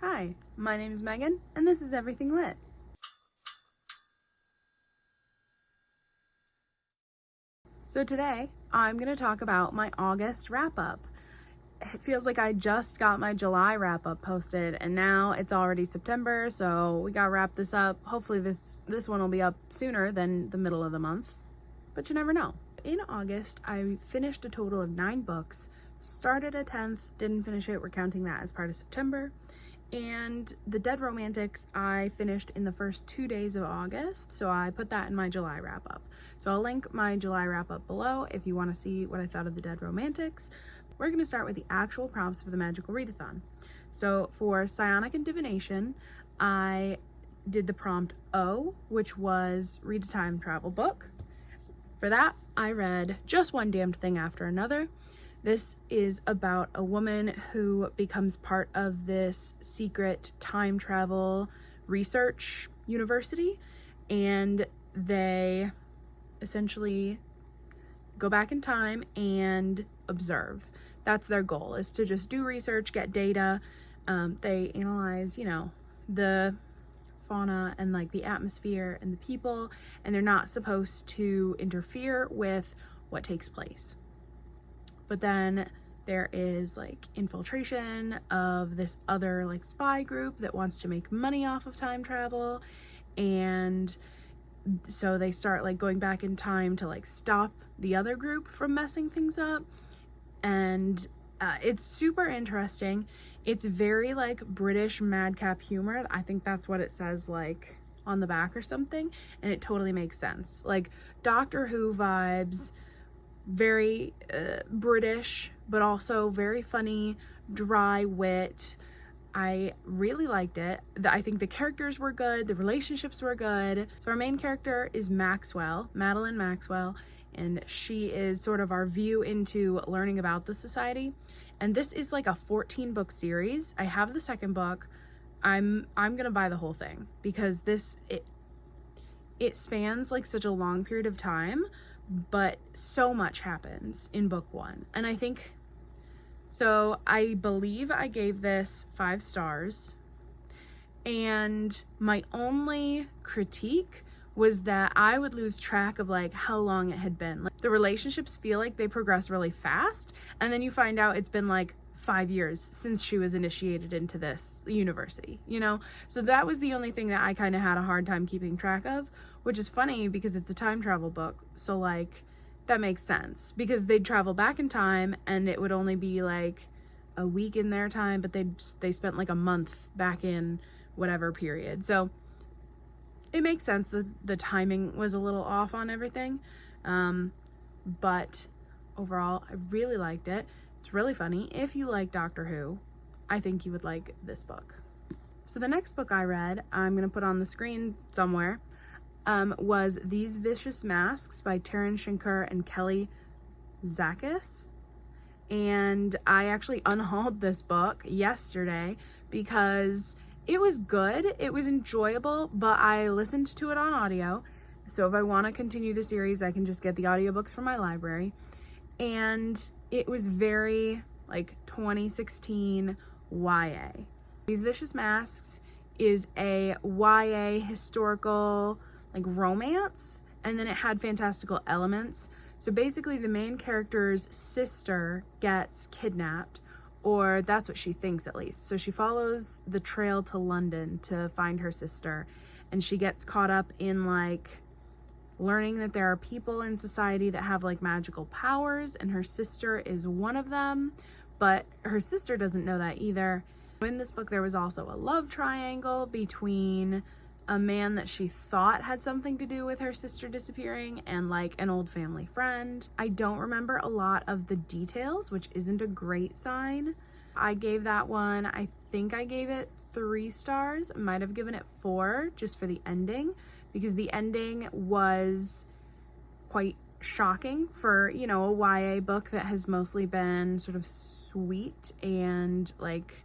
Hi, my name is Megan, and this is Everything Lit. So today, I'm going to talk about my August wrap-up. It feels like I just got my July wrap-up posted, and now it's already September, so we gotta wrap this up. Hopefully this one will be up sooner than the middle of the month, but you never know. In August, I finished a total of 9 books, started a 10th, didn't finish it, we're counting that as part of September. And The Dead Romantics I finished in the first 2 days of August, so I put that in my July wrap-up. So I'll link my July wrap-up below if you want to see what I thought of The Dead Romantics. We're going to start with the actual prompts for the Magical Readathon. So for Psionic and Divination, I did the prompt O, which was read a time travel book. For that, I read Just One Damned Thing After Another. This is about a woman who becomes part of this secret time travel research university, and they essentially go back in time and observe. That's their goal, is to just do research, get data. They analyze, the fauna and like the atmosphere and the people, and they're not supposed to interfere with what takes place. But then there is like infiltration of this other like spy group that wants to make money off of time travel, and so they start like going back in time to like stop the other group from messing things up. And it's super interesting. It's very like British madcap humor. I think that's what it says like on the back or something, and it totally makes sense. Like Doctor Who vibes, very British, but also very funny, dry wit. I really liked it. I think the characters were good, the relationships were good. So our main character is Maxwell, Madeline Maxwell, and she is sort of our view into learning about the society. And this is like a 14-book series. I have the second book. I'm gonna buy the whole thing because it spans like such a long period of time, but so much happens in book 1. And I believe I gave this 5 stars, and my only critique was that I would lose track of like how long it had been. Like, the relationships feel like they progress really fast, and then you find out it's been like 5 years since she was initiated into this university, So that was the only thing that I kind of had a hard time keeping track of, which is funny because it's a time travel book. So like that makes sense because they'd travel back in time and it would only be like a week in their time, but they spent like a month back in whatever period. So it makes sense that the timing was a little off on everything. But overall, I really liked it. It's really funny. If you like Doctor Who, I think you would like this book. So the next book I read, I'm going to put on the screen somewhere, was These Vicious Masks by Taryn Shinker and Kelly Zakis. And I actually unhauled this book yesterday because it was good. It was enjoyable, but I listened to it on audio. So if I want to continue the series, I can just get the audiobooks from my library. And it was very like 2016 YA. These Vicious Masks is a YA historical like romance, and then it had fantastical elements. So basically the main character's sister gets kidnapped, or that's what she thinks at least. So she follows the trail to London to find her sister, and she gets caught up in like learning that there are people in society that have like magical powers, and her sister is one of them, but her sister doesn't know that either. In this book, there was also a love triangle between a man that she thought had something to do with her sister disappearing and like an old family friend. I don't remember a lot of the details, which isn't a great sign. I gave that one, I think I gave it 3 stars. I might have given it 4 just for the ending, because the ending was quite shocking for, a YA book that has mostly been sort of sweet and like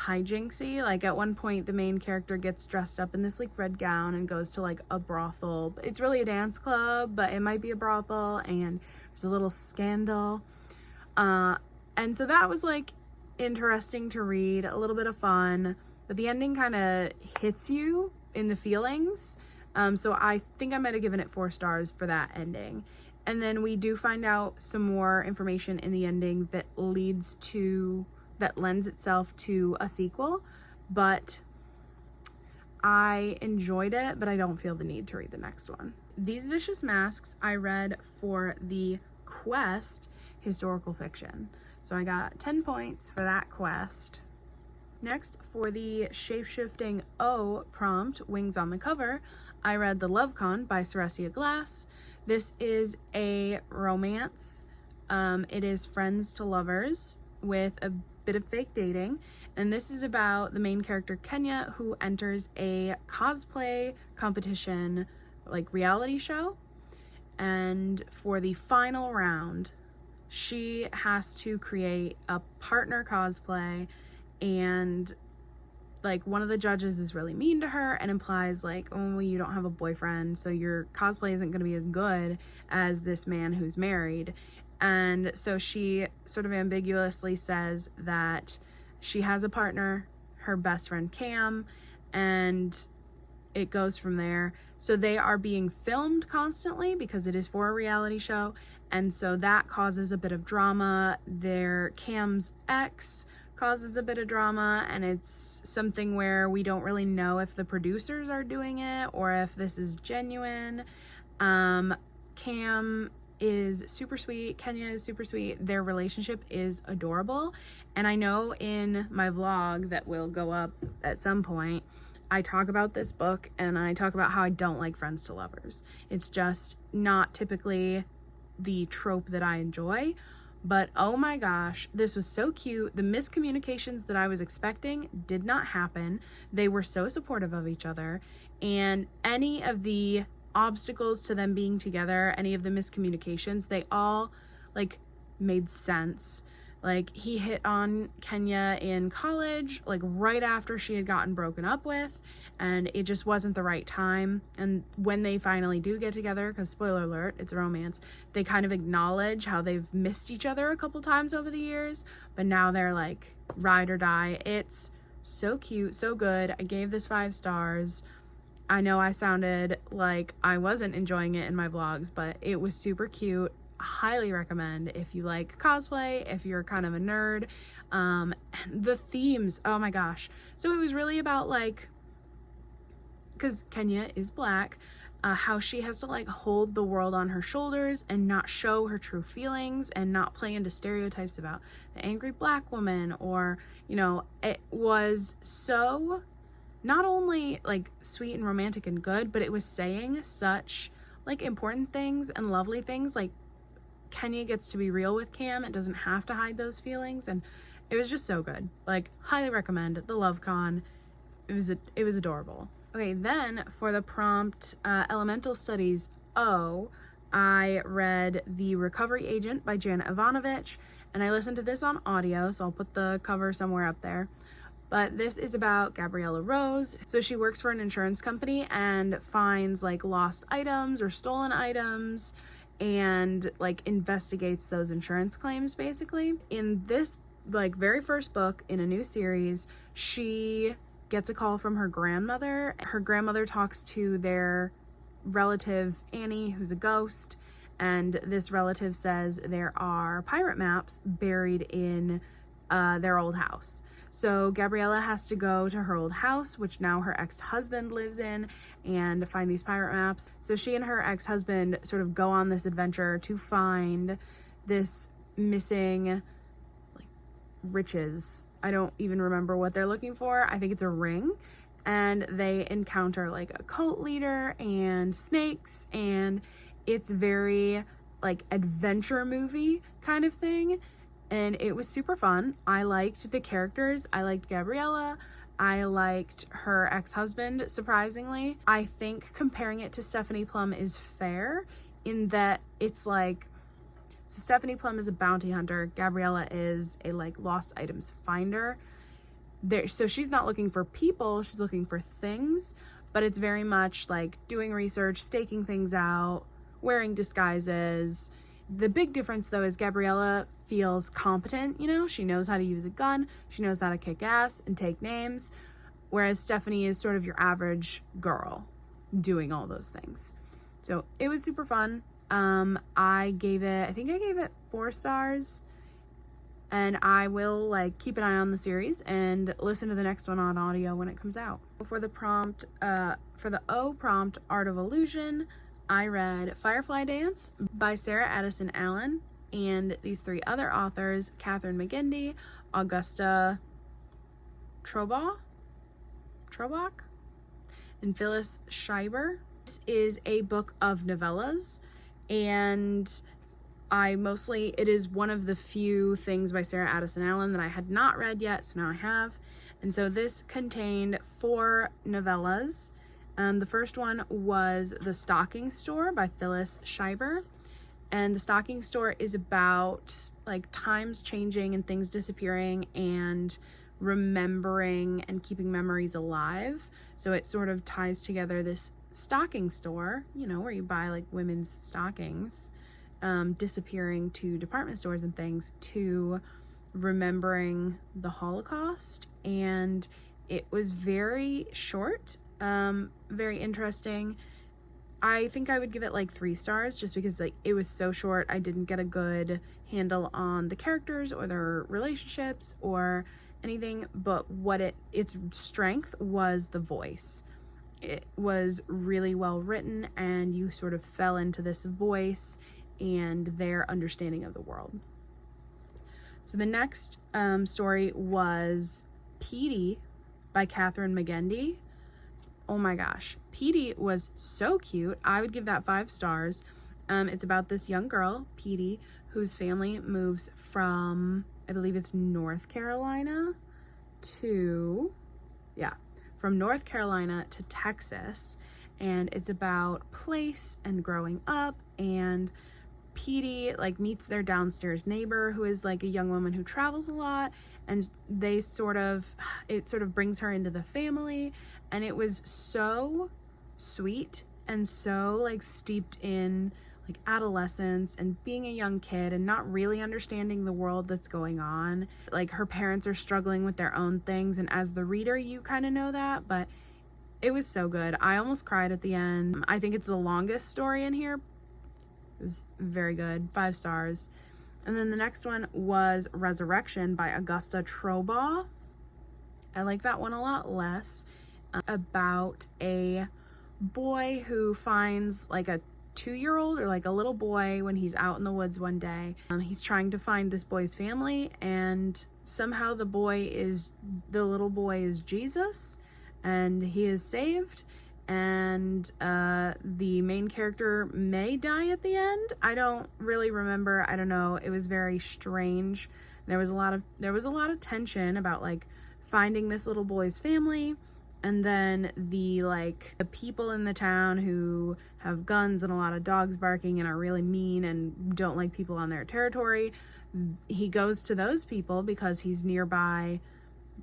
hijinksy. Like at one point the main character gets dressed up in this like red gown and goes to like a brothel. It's really a dance club, but it might be a brothel, and there's a little scandal. And so that was like interesting to read, a little bit of fun, but the ending kind of hits you in the feelings. So I think I might have given it 4 stars for that ending. And then we do find out some more information in the ending that lends itself to a sequel, but I enjoyed it, but I don't feel the need to read the next one. These Vicious Masks I read for the quest historical fiction. So I got 10 points for that quest. Next, for the shape-shifting O prompt, Wings on the Cover, I read The Love Con by Ceresia Glass. This is a romance. It is friends to lovers with a bit of fake dating. And this is about the main character, Kenya, who enters a cosplay competition, like reality show. And for the final round, she has to create a partner cosplay, and like one of the judges is really mean to her and implies like, oh, well, you don't have a boyfriend, so your cosplay isn't going to be as good as this man who's married. And so she sort of ambiguously says that she has a partner, her best friend Cam, and it goes from there. So they are being filmed constantly because it is for a reality show, and so that causes a bit of drama. Their Cam's ex causes a bit of drama, and it's something where we don't really know if the producers are doing it or if this is genuine. Cam is super sweet, Kenya is super sweet, their relationship is adorable, and I know in my vlog that will go up at some point, I talk about this book and I talk about how I don't like friends to lovers. It's just not typically the trope that I enjoy. But oh my gosh, this was so cute. The miscommunications that I was expecting did not happen. They were so supportive of each other, and any of the obstacles to them being together, any of the miscommunications, they all like made sense. Like, he hit on Kenya in college, like right after she had gotten broken up with, and it just wasn't the right time. And when they finally do get together, because spoiler alert, it's a romance, they kind of acknowledge how they've missed each other a couple times over the years, but now they're like ride or die. It's so cute, so good. I gave this 5 stars. I know I sounded like I wasn't enjoying it in my vlogs, but it was super cute. Highly recommend if you like cosplay, if you're kind of a nerd. And the themes, oh my gosh. So it was really about like, because Kenya is black, how she has to like hold the world on her shoulders and not show her true feelings and not play into stereotypes about the angry black woman, or, you know, it was so not only like sweet and romantic and good, but it was saying such like important things and lovely things. Like, Kenya gets to be real with Cam and doesn't have to hide those feelings, and it was just so good. Like, highly recommend The Love Con. It was adorable. Okay, then for the prompt Elemental Studies O, I read The Recovery Agent by Jana Ivanovic, and I listened to this on audio, so I'll put the cover somewhere up there. But this is about Gabriella Rose. So she works for an insurance company and finds like lost items or stolen items, and like investigates those insurance claims basically. In this like very first book in a new series, she gets a call from her grandmother. Her grandmother talks to their relative Annie, who's a ghost, and this relative says there are pirate maps buried in their old house. So Gabriella has to go to her old house, which now her ex-husband lives in, and find these pirate maps. So she and her ex-husband sort of go on this adventure to find this missing like riches. I don't even remember what they're looking for. I think it's a ring. And they encounter like a cult leader and snakes, and it's very like adventure movie kind of thing. And it was super fun. I liked the characters. I liked Gabriella. I liked her ex-husband, surprisingly. I think comparing it to Stephanie Plum is fair in that it's like, so Stephanie Plum is a bounty hunter. Gabriella is a like lost items finder. So she's not looking for people, she's looking for things, but it's very much like doing research, staking things out, wearing disguises. The big difference though is Gabriella feels competent, you know, she knows how to use a gun, she knows how to kick ass and take names. whereas Stephanie is sort of your average girl doing all those things. So it was super fun. I gave it 4 stars, and I will like keep an eye on the series and listen to the next one on audio when it comes out. For the O prompt, Art of Illusion, I read Firefly Dance by Sarah Addison Allen and these 3 other authors, Catherine McGindy, Augusta Trobach, and Phyllis Schreiber. This is a book of novellas, and it is one of the few things by Sarah Addison Allen that I had not read yet, so now I have. And so this contained 4 novellas. The first one was The Stocking Store by Phyllis Schreiber. And The Stocking Store is about like times changing and things disappearing and remembering and keeping memories alive. So it sort of ties together this stocking store, where you buy like women's stockings, disappearing to department stores and things, to remembering the Holocaust. And it was very short, very interesting. I think I would give it like 3 stars just because like it was so short. I didn't get a good handle on the characters or their relationships or anything, but its strength was the voice. It was really well written, and you sort of fell into this voice and their understanding of the world. So the next story was Petey by Catherine McGindy. Oh my gosh, Petey was so cute. I would give that 5 stars. It's about this young girl, Petey, whose family moves from, I believe it's North Carolina from North Carolina to Texas. And it's about place and growing up, and Petey like meets their downstairs neighbor, who is like a young woman who travels a lot, and it sort of brings her into the family. And it was so sweet and so like steeped in like adolescence and being a young kid and not really understanding the world that's going on. Like her parents are struggling with their own things, and as the reader you kind of know that, but it was so good. I almost cried at the end. I think it's the longest story in here. It was very good, 5 stars. And then the next one was Resurrection by Augusta Trobach. I like that one a lot less. About a boy who finds like a 2-year-old or like a little boy when he's out in the woods one day. He's trying to find this boy's family, and somehow the little boy is Jesus, and he is saved. And the main character may die at the end. I don't really remember. I don't know. It was very strange. There was a lot of tension about like finding this little boy's family, and then the people in the town who have guns and a lot of dogs barking and are really mean and don't like people on their territory. He goes to those people because he's nearby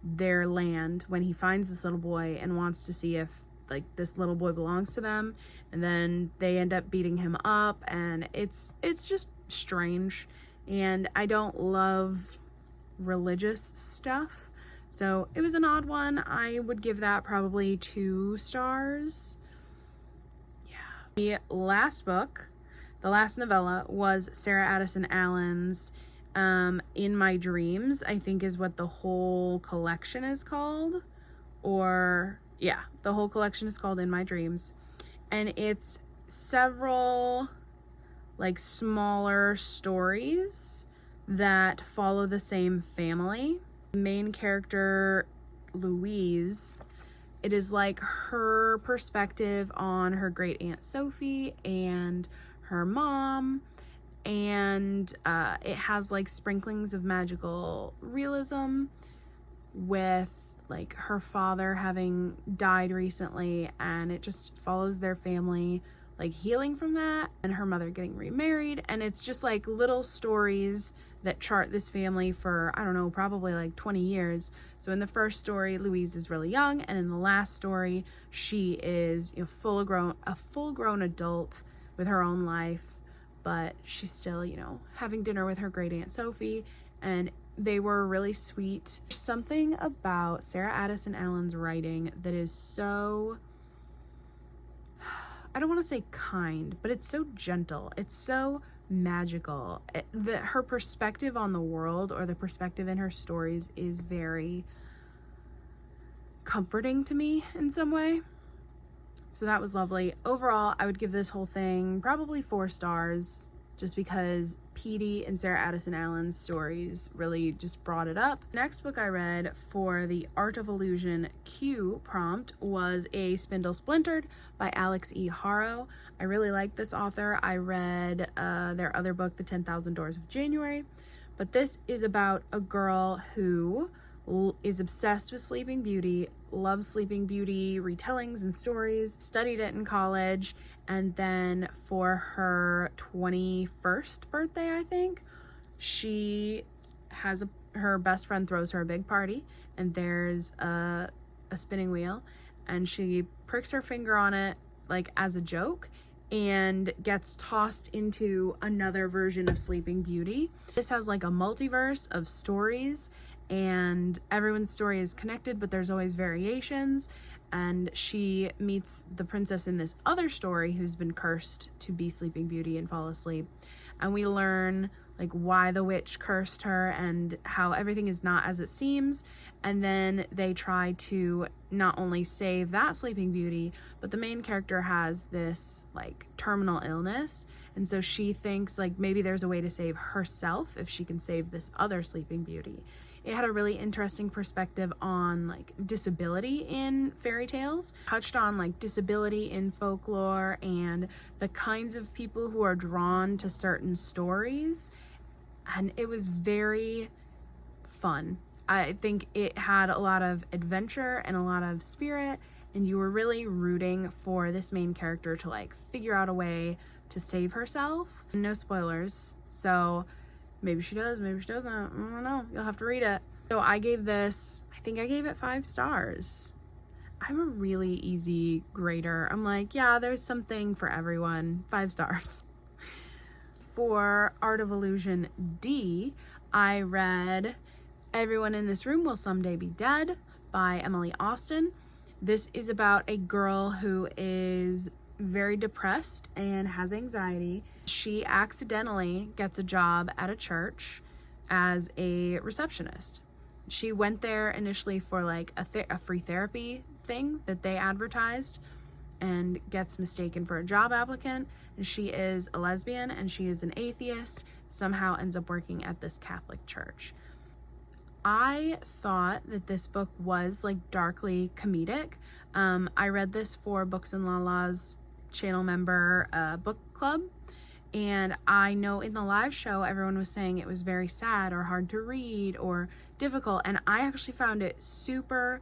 their land when he finds this little boy and wants to see if like this little boy belongs to them, and then they end up beating him up, and it's just strange. And I don't love religious stuff, so it was an odd one. I would give that probably 2 stars. The last novella was Sarah Addison Allen's In My Dreams, I think is what the whole collection is called. The whole collection is called In My Dreams. And it's several like smaller stories that follow the same family. The main character, Louise, it is like her perspective on her great aunt Sophie and her mom, and it has like sprinklings of magical realism with like her father having died recently, and it just follows their family like healing from that, and her mother getting remarried. And it's just like little stories that chart this family for, I don't know, probably like 20 years. So in the first story, Louise is really young, and in the last story, she is a full-grown adult with her own life, but she's still, having dinner with her great aunt Sophie. And They were really sweet. Something about Sarah Addison Allen's writing that is so, I don't want to say kind, but it's so gentle. It's so magical. Her perspective on the world, or the perspective in her stories, is very comforting to me in some way. So that was lovely. Overall, I would give this whole thing probably 4 stars, just because Petey and Sarah Addison Allen's stories really just brought it up. Next book I read for the Art of Illusion Q prompt was A Spindle Splintered by Alex E. Haro. I really like this author. I read their other book, The 10,000 Doors of January, but this is about a girl who is obsessed with Sleeping Beauty, loves Sleeping Beauty retellings and stories, studied it in college, and then for her 21st birthday, I think, she has her best friend throws her a big party, and there's a spinning wheel, and she pricks her finger on it like as a joke and gets tossed into another version of Sleeping Beauty. This has like a multiverse of stories, and everyone's story is connected, but there's always variations. And she meets the princess in this other story who's been cursed to be Sleeping Beauty and fall asleep. And we learn like why the witch cursed her and how everything is not as it seems. And then they try to not only save that Sleeping Beauty, but the main character has this like terminal illness. And so she thinks like maybe there's a way to save herself if she can save this other Sleeping Beauty. It had a really interesting perspective on like disability in fairy tales, touched on like disability in folklore and the kinds of people who are drawn to certain stories. And it was very fun. I think it had a lot of adventure and a lot of spirit, and you were really rooting for this main character to like figure out a way to save herself. No spoilers, so maybe she does, maybe she doesn't. I don't know. You'll have to read it. So I gave this, I think I gave it 5 stars. I'm a really easy grader. I'm like, yeah, there's something for everyone. 5 stars. For Art of Illusion D, I read Everyone in This Room Will Someday Be Dead by Emily Austen. This is about a girl who is very depressed and has anxiety. She accidentally gets a job at a church as a receptionist. She went there initially for like a free therapy thing that they advertised, and gets mistaken for a job applicant. And she is a lesbian and she is an atheist, somehow ends up working at this Catholic church. I thought that this book was like darkly comedic. I read this for Books and Lala's channel member book club, and I know in the live show everyone was saying it was very sad or hard to read or difficult, and I actually found it super,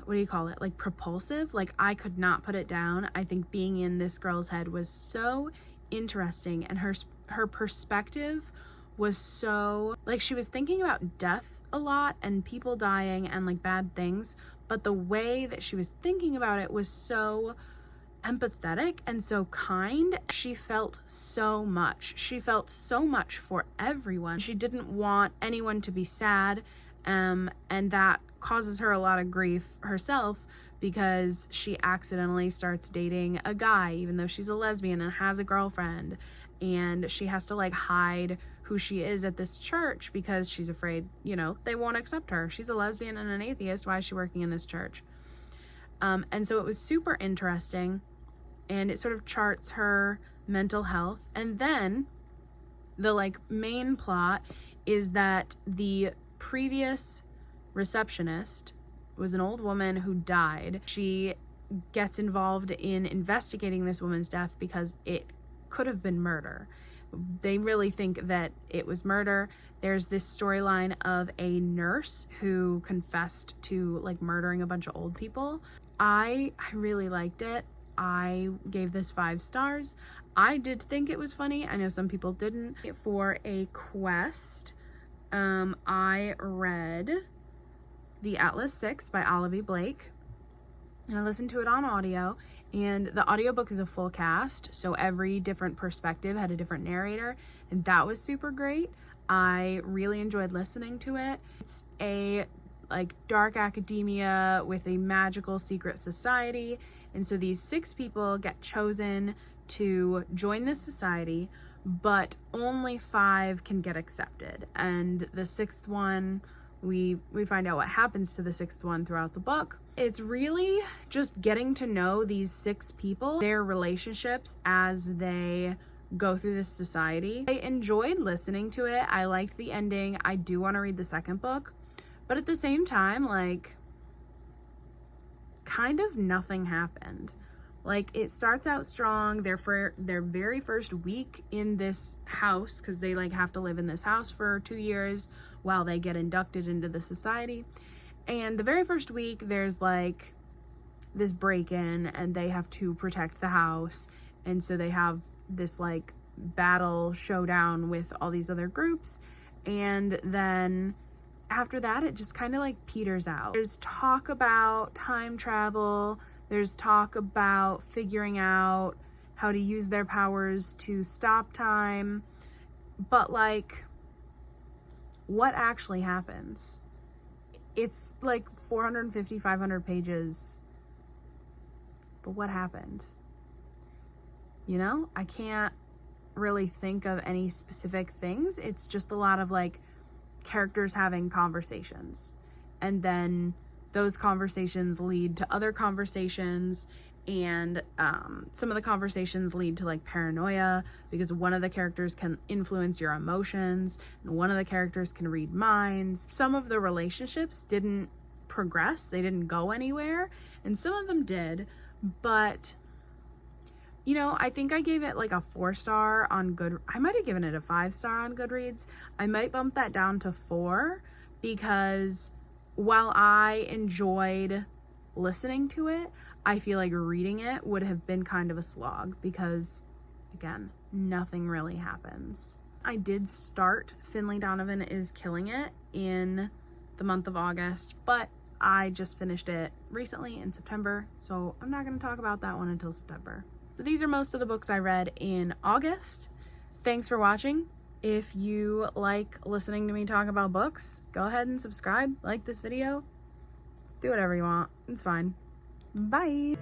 what do you call it, like propulsive. Like I could not put it down. I think being in this girl's head was so interesting, and her perspective was so, like, she was thinking about death a lot and people dying and like bad things, but the way that she was thinking about it was so empathetic and so kind. She felt so much. She felt so much for everyone. She didn't want anyone to be sad, and that causes her a lot of grief herself, because she accidentally starts dating a guy even though she's a lesbian and has a girlfriend, and she has to like hide who she is at this church because she's afraid, you know, they won't accept her. She's a lesbian and an atheist. Why is she working in this church? And so it was super interesting, and it sort of charts her mental health. And then the like main plot is that the previous receptionist was an old woman who died. She gets involved in investigating this woman's death because it could have been murder. They really think that it was murder. There's this storyline of a nurse who confessed to like murdering a bunch of old people. I really liked it. I gave this 5 stars. I did think it was funny. I know some people didn't. For a quest, I read The Atlas 6 by Olivia Blake. I listened to it on audio, and the audiobook is a full cast, so every different perspective had a different narrator, and that was super great. I really enjoyed listening to it. It's a like dark academia with a magical secret society, and so these 6 people get chosen to join this society, but only 5 can get accepted, and the 6th one, we find out what happens to the 6th one throughout the book. It's really just getting to know these 6 people, their relationships as they go through this society. I enjoyed listening to it. I liked the ending. I do want to read the 2nd book, but at the same time, like, kind of nothing happened. Like, it starts out strong. They're for their very first week in this house, because they like have to live in this house for 2 years while they get inducted into the society. And the very first week, there's like this break-in, and they have to protect the house, and so they have this like battle showdown with all these other groups, and then after that it just kind of like peters out. There's talk about time travel, there's talk about figuring out how to use their powers to stop time, but like, what actually happens? It's like 450, 500 pages, but what happened? You know, I can't really think of any specific things. It's just a lot of like characters having conversations, and then those conversations lead to other conversations, and some of the conversations lead to like paranoia, because one of the characters can influence your emotions, and one of the characters can read minds. Some of the relationships didn't progress, they didn't go anywhere, and some of them did, but you know, I think I gave it like a 4-star on I might have given it a 5-star on Goodreads. I might bump that down to 4, because while I enjoyed listening to it, I feel like reading it would have been kind of a slog, because again, nothing really happens. I did start Finley Donovan is Killing It in the month of August, but I just finished it recently in September, so I'm not going to talk about that one until September. So these are most of the books I read in August. Thanks for watching. If you like listening to me talk about books, go ahead and subscribe, like this video, do whatever you want. It's fine. Bye.